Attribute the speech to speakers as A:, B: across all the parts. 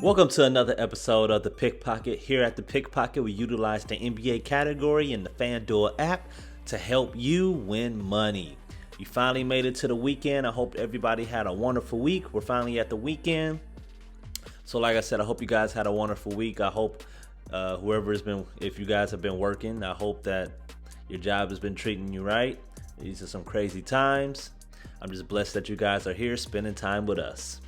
A: Welcome to another episode of The Pickpocket. Here at The Pickpocket, we utilize the NBA category in the Fanduel app to help you win money. You finally made it to the weekend. I hope everybody had a wonderful week. We're finally at the weekend. So like I said, I hope you guys had a wonderful week. I hope if you guys have been working, I hope that your job has been treating you right. These are some crazy times. I'm just blessed that you guys are here spending time with us.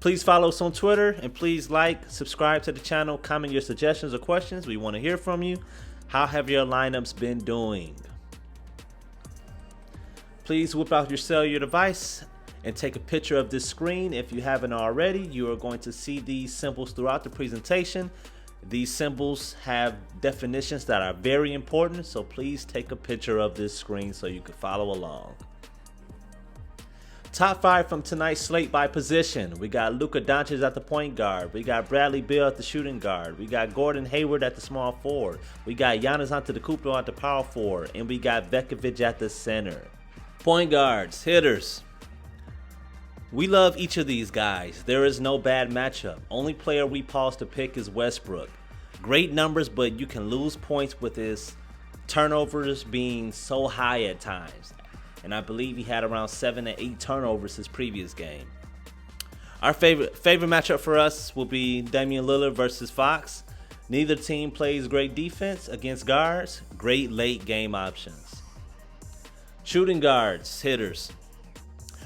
A: Please follow us on Twitter and please like, subscribe to the channel, comment your suggestions or questions. We want to hear from you. How have your lineups been doing? Please whip out your cellular device and take a picture of this screen. If you haven't already, you are going to see these symbols throughout the presentation. These symbols have definitions that are very important, so please take a picture of this screen so you can follow along. Top 5 from tonight's slate by position. We got Luka Doncic at the point guard. We got Bradley Beal at the shooting guard. We got Gordon Hayward at the small forward. We got Giannis Antetokounmpo at the power forward. And we got Vekovic at the center. Point guards, hitters. We love each of these guys. There is no bad matchup. Only player we pause to pick is Westbrook. Great numbers, but you can lose points with his turnovers being so high at times. And I believe he had around 7 to 8 turnovers his previous game. Our favorite matchup for us will be Damian Lillard versus Fox. Neither team plays great defense against guards. Great late game options. Shooting guards, hitters.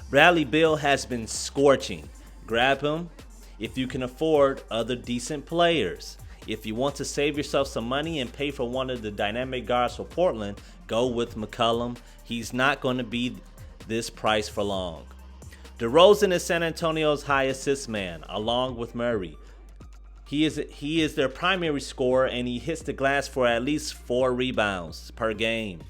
A: Bradley Beal has been scorching. Grab him if you can afford other decent players. If you want to save yourself some money and pay for one of the dynamic guards for Portland, go with McCollum. He's not going to be this price for long. DeRozan is San Antonio's high assist man, along with Murray. He is their primary scorer, and he hits the glass for at least 4 rebounds per game.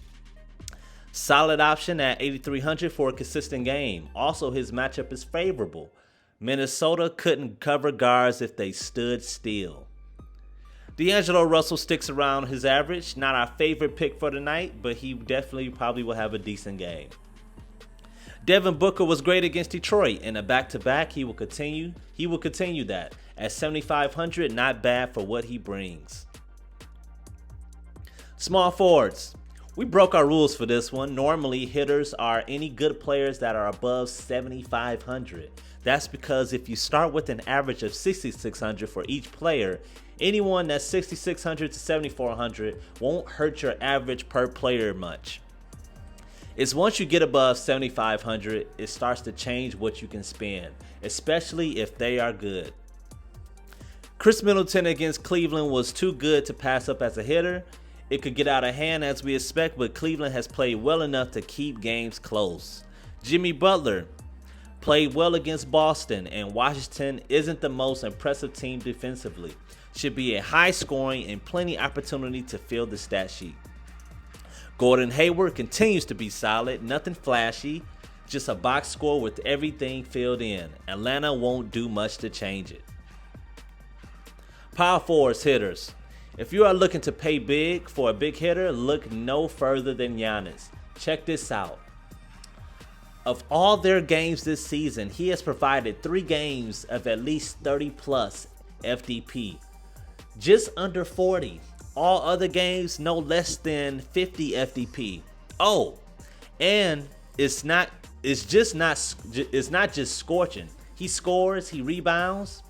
A: Solid option at 8,300 for a consistent game. Also, his matchup is favorable. Minnesota couldn't cover guards if they stood still. D'Angelo Russell sticks around his average. Not our favorite pick for the night, but he definitely probably will have a decent game. Devin Booker was great against Detroit. In a back-to-back, he will continue that. At 7,500, not bad for what he brings. Small forwards. We broke our rules for this one. Normally, hitters are any good players that are above 7,500. That's because if you start with an average of 6,600 for each player, anyone that's 6,600 to 7,400 won't hurt your average per player much. It's once you get above 7,500, it starts to change what you can spend, especially if they are good. Chris Middleton against Cleveland was too good to pass up as a hitter. It could get out of hand as we expect, but Cleveland has played well enough to keep games close. Jimmy Butler played well against Boston, and Washington isn't the most impressive team defensively. Should be a high scoring and plenty opportunity to fill the stat sheet. Gordon Hayward continues to be solid, nothing flashy, just a box score with everything filled in. Atlanta won't do much to change it. Power forwards, hitters. If you are looking to pay big for a big hitter, look no further than Giannis. Check this out. Of all their games this season, he has provided 3 games of at least 30 plus FDP. Just under 40. All other games no less than 50 FDP. Oh, and it's not just scorching. He scores, he rebounds,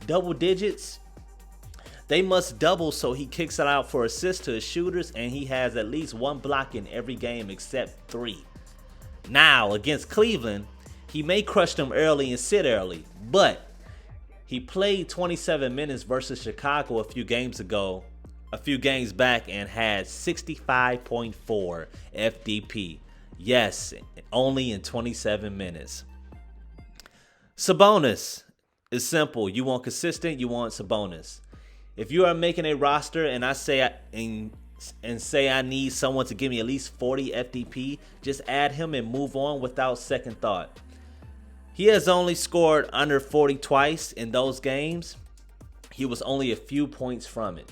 A: double digits. They must double so he kicks it out for assists to his shooters, and he has at least 1 block in every game except 3. Now, against Cleveland, he may crush them early and sit early, but he played 27 minutes versus Chicago a few games back, and had 65.4 FDP. Yes, only in 27 minutes. Sabonis is simple. You want consistent, you want Sabonis. If you are making a roster and I say I need someone to give me at least 40 FDP, just add him and move on without second thought. He has only scored under 40 twice in those games. He was only a few points from it.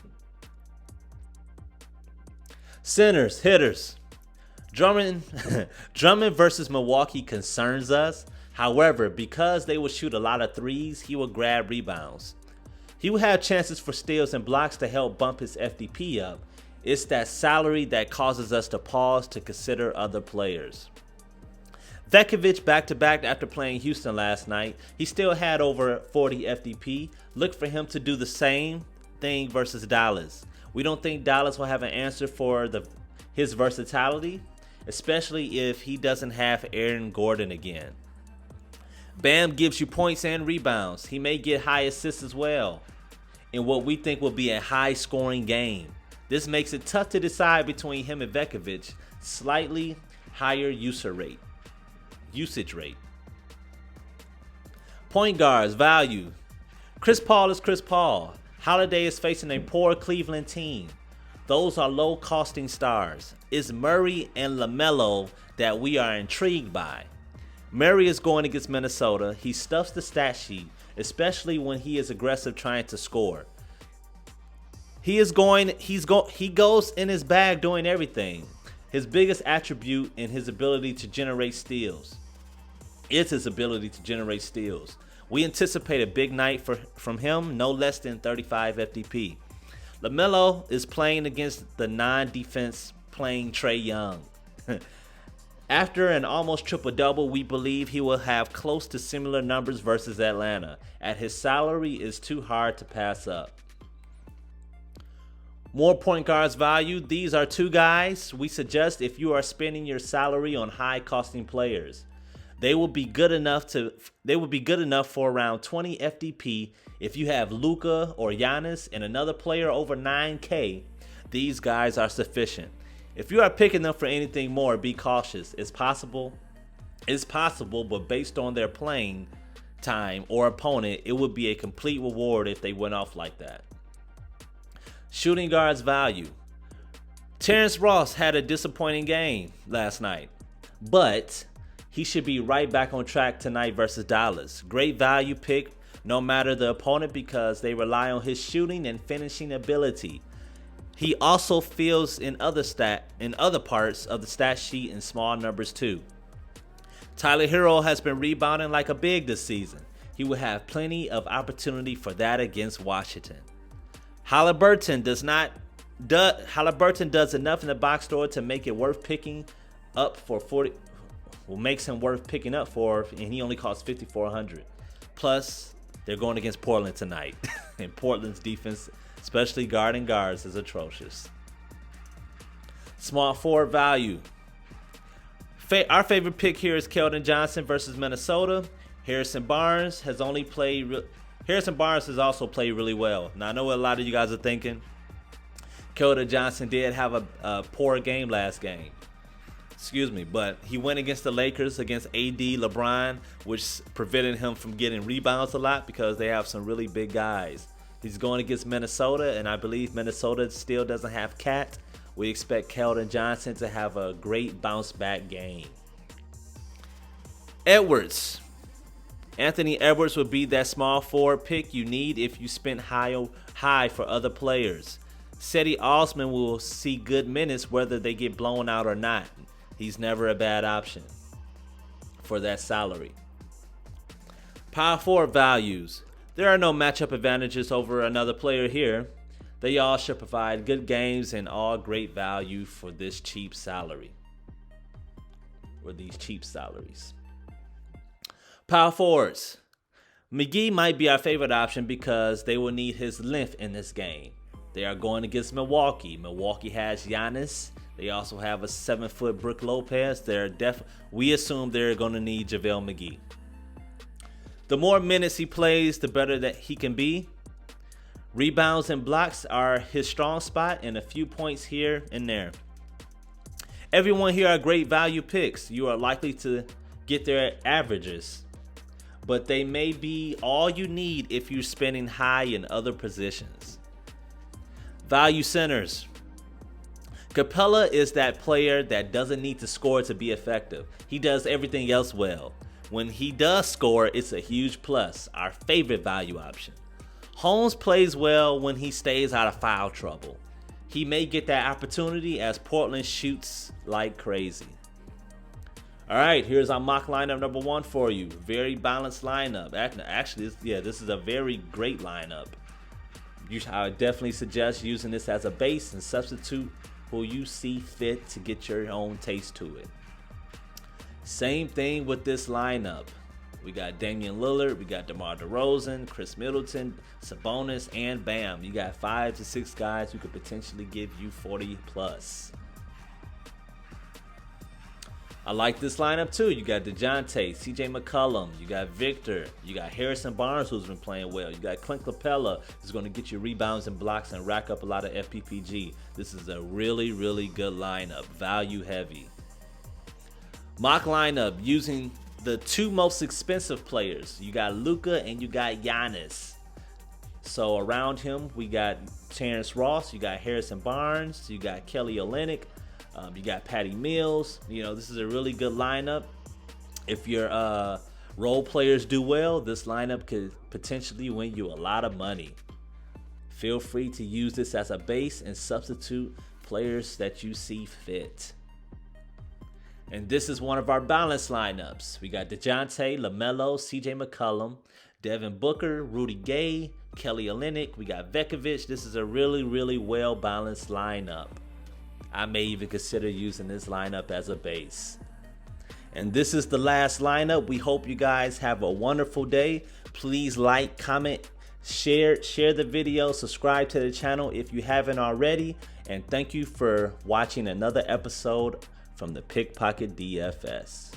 A: Centers, hitters. Drummond versus Milwaukee concerns us. However, because they will shoot a lot of threes, he will grab rebounds. He will have chances for steals and blocks to help bump his FDP up. It's that salary that causes us to pause to consider other players. Vekovic back-to-back after playing Houston last night. He still had over 40 FDP. Look for him to do the same thing versus Dallas. We don't think Dallas will have an answer for his versatility, especially if he doesn't have Aaron Gordon again. Bam gives you points and rebounds. He may get high assists as well in what we think will be a high-scoring game. This makes it tough to decide between him and Vekovic. Slightly higher usage rate. Point guards, value. Chris Paul is Chris Paul. Holiday is facing a poor Cleveland team. Those are low-costing stars. It's Murray and LaMelo that we are intrigued by. Murray is going against Minnesota. He stuffs the stat sheet, especially when he is aggressive trying to score. He goes in his bag doing everything. His biggest attribute in his ability to generate steals is his ability to generate steals. We anticipate a big night from him, no less than 35 FDP. LaMelo is playing against the non-defense playing Trae Young. After an almost triple-double, we believe he will have close to similar numbers versus Atlanta. At his salary, it's too hard to pass up. More point guards value. These are two guys we suggest if you are spending your salary on high-costing players. They will be good enough for around 20 FDP if you have Luka or Giannis and another player over 9K. These guys are sufficient. If you are picking them for anything more, be cautious. It's possible, but based on their playing time or opponent, it would be a complete reward if they went off like that. Shooting guards value. Terrence Ross had a disappointing game last night, but he should be right back on track tonight versus Dallas. Great value pick no matter the opponent because they rely on his shooting and finishing ability. He also fills in other parts of the stat sheet in small numbers too. Tyler Hero has been rebounding like a big this season. He will have plenty of opportunity for that against Washington. Halliburton does enough in the box score to make it worth picking up for 40. Makes him worth picking up for, and he only costs 5,400. Plus, they're going against Portland tonight, and Portland's defense, especially guarding guards, is atrocious. Small forward value. Our favorite pick here is Keldon Johnson versus Minnesota. Harrison Barnes has also played really well. Now, I know what a lot of you guys are thinking. Keldon Johnson did have a poor game last game. But he went against the Lakers, against AD, LeBron, which prevented him from getting rebounds a lot because they have some really big guys. He's going against Minnesota, and I believe Minnesota still doesn't have Cat. We expect Keldon Johnson to have a great bounce-back game. Edwards. Anthony Edwards would be that small forward pick you need if you spent high for other players. Cedi Osman will see good minutes whether they get blown out or not. He's never a bad option for that salary. Power forward values. There are no matchup advantages over another player here. They all should provide good games and all great value for this cheap salary. Or these cheap salaries. Power forwards. McGee might be our favorite option because they will need his length in this game. They are going against Milwaukee. Milwaukee has Giannis. They also have a 7-foot Brook Lopez. We assume they're going to need JaVale McGee. The more minutes he plays, the better that he can be. Rebounds and blocks are his strong spot, and a few points here and there. Everyone here are great value picks. You are likely to get their averages, but they may be all you need if you're spending high in other positions. Value centers. Capella is that player that doesn't need to score to be effective. He does everything else well. When he does score, it's a huge plus, our favorite value option. Holmes plays well when he stays out of foul trouble. He may get that opportunity as Portland shoots like crazy. All right, here's our mock lineup number 1 for you. Very balanced lineup. Actually, this is a very great lineup. I would definitely suggest using this as a base and substitute who you see fit to get your own taste to it. Same thing with this lineup. We got Damian Lillard, we got DeMar DeRozan, Chris Middleton, Sabonis, and Bam. You got 5 to 6 guys who could potentially give you 40 plus. I like this lineup too. You got DeJounte, CJ McCollum, you got Victor, you got Harrison Barnes, who's been playing well. You got Clint Capella, who's going to get you rebounds and blocks and rack up a lot of FPPG. This is a really, really good lineup, value heavy. Mock lineup using the 2 most expensive players. You got Luka and you got Giannis. So around him, we got Terrence Ross, you got Harrison Barnes, you got Kelly Olynyk. You got Patty Mills. You know, this is a really good lineup. If your role players do well, this lineup could potentially win you a lot of money. Feel free to use this as a base and substitute players that you see fit. And this is one of our balanced lineups. We got DeJounte, LaMelo, CJ McCollum, Devin Booker, Rudy Gay, Kelly Olynyk. We got Vekovic. This is a really, really well-balanced lineup. I may even consider using this lineup as a base. And this is the last lineup. We hope you guys have a wonderful day. Please like, comment, share the video, subscribe to the channel if you haven't already. And thank you for watching another episode from the Pickpocket DFS.